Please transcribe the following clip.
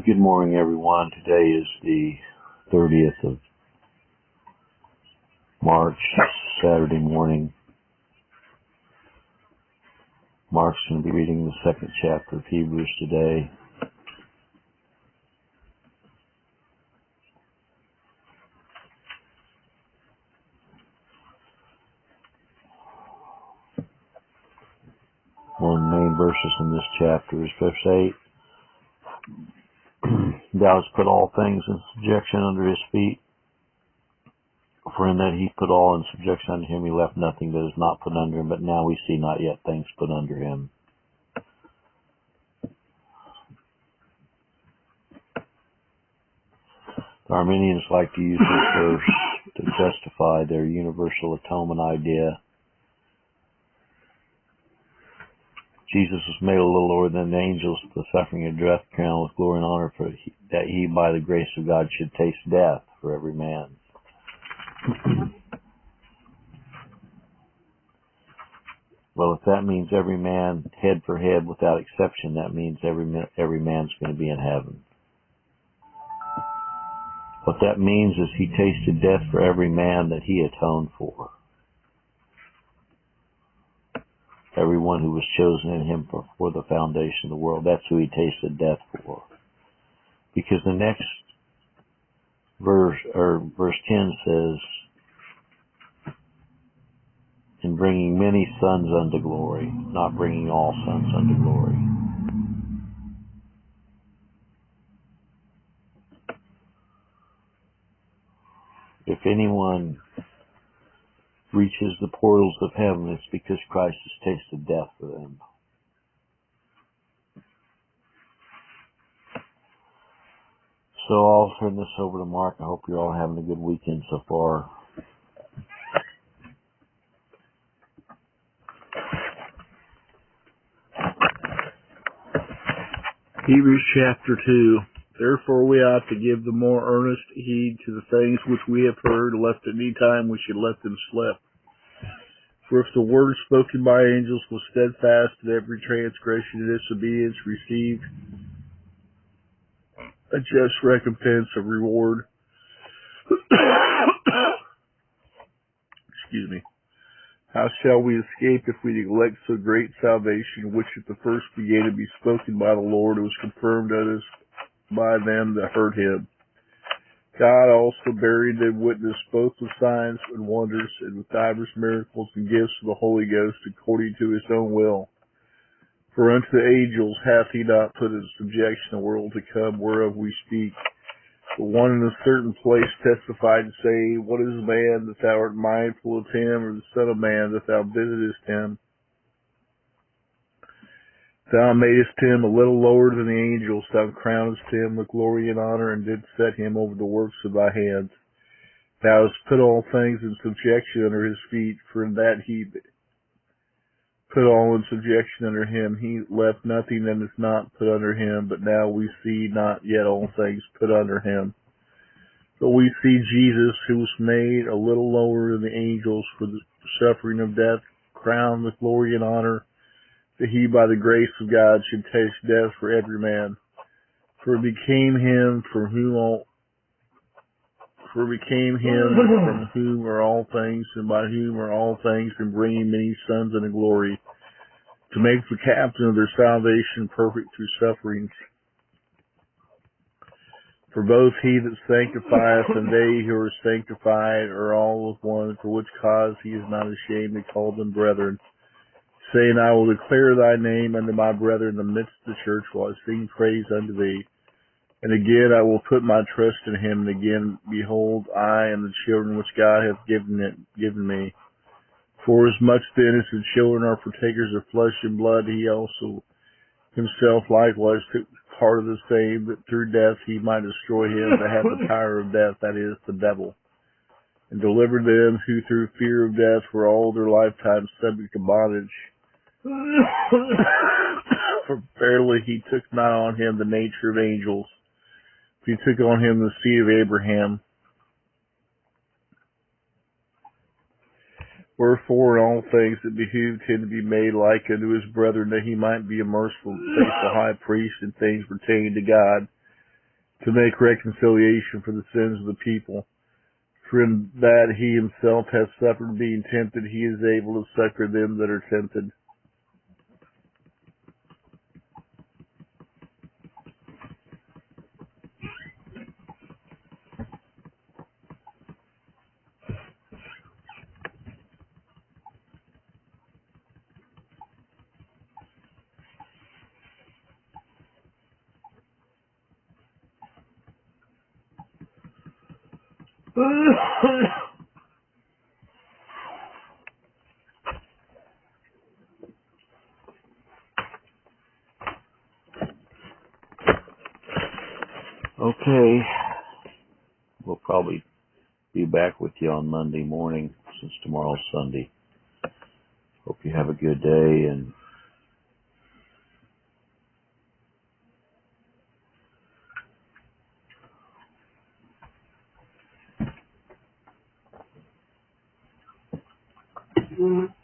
Good morning, everyone. Today is the 30th of March, Saturday morning. Mark's going to be reading the second chapter of Hebrews today. One of the main verses in this chapter is verse 8. Thou hast put all things in subjection under his feet. For in that he put all in subjection unto him, he left nothing that is not put under him. But now we see not yet things put under him. The Arminians like to use this verse to justify their universal atonement idea. Jesus was made a little lower than the angels, the suffering and death, crowned with glory and honor, for that he, by the grace of God, should taste death for every man. Well, if that means every man, head for head, without exception, that means every man's going to be in heaven. What that means is he tasted death for every man that he atoned for. Everyone who was chosen in him before the foundation of the world. That's who he tasted death for. Because the next verse 10 says, in bringing many sons unto glory, not bringing all sons unto glory. If anyone reaches the portals of heaven, it's because Christ has tasted death for them. So I'll turn this over to Mark. I hope you're all having a good weekend so far. Hebrews chapter 2. Therefore we ought to give the more earnest heed to the things which we have heard, lest at any time we should let them slip. For if the word spoken by angels was steadfast, and every transgression and disobedience received a just recompense of reward. Excuse me. How shall we escape if we neglect so great salvation, which at the first began to be spoken by the Lord, and was confirmed unto us by them that heard him? God also bearing them witness both with signs and wonders, and with divers miracles and gifts of the Holy Ghost, according to his own will. For unto the angels hath he not put in subjection the world to come, whereof we speak. But one in a certain place testified, saying, What is man that thou art mindful of him, or the Son of man that thou visitest him? Thou madest him a little lower than the angels. Thou crownest him with glory and honor, and didst set him over the works of thy hands. Thou hast put all things in subjection under his feet, for in that he put all in subjection under him, he left nothing that is not put under him. But now we see not yet all things put under him. But we see Jesus, who was made a little lower than the angels for the suffering of death, crowned with glory and honor, that he by the grace of God should taste death for every man. For it became him from whom are all things, and by whom are all things, and bringing many sons unto glory, to make the captain of their salvation perfect through sufferings. For both he that sanctifieth and they who are sanctified are all of one, for which cause he is not ashamed to call them brethren, saying, I will declare thy name unto my brethren in the midst of the church, while I sing praise unto thee. And again I will put my trust in him. And again, behold, I and the children which God hath given me. For as much then as the children are partakers of flesh and blood, he also himself likewise took part of the same, that through death he might destroy him that hath the power of death, that is, the devil, and deliver them who through fear of death were all their lifetime subject to bondage. For verily he took not on him the nature of angels, but he took on him the seed of Abraham. Wherefore in all things it behooved him to be made like unto his brethren, that he might be a merciful and faithful high priest in things pertaining to God, to make reconciliation for the sins of the people. For in that he himself has suffered being tempted, he is able to succor them that are tempted. Okay. We'll probably be back with you on Monday morning since tomorrow's Sunday. Hope you have a good day and Mm-hmm.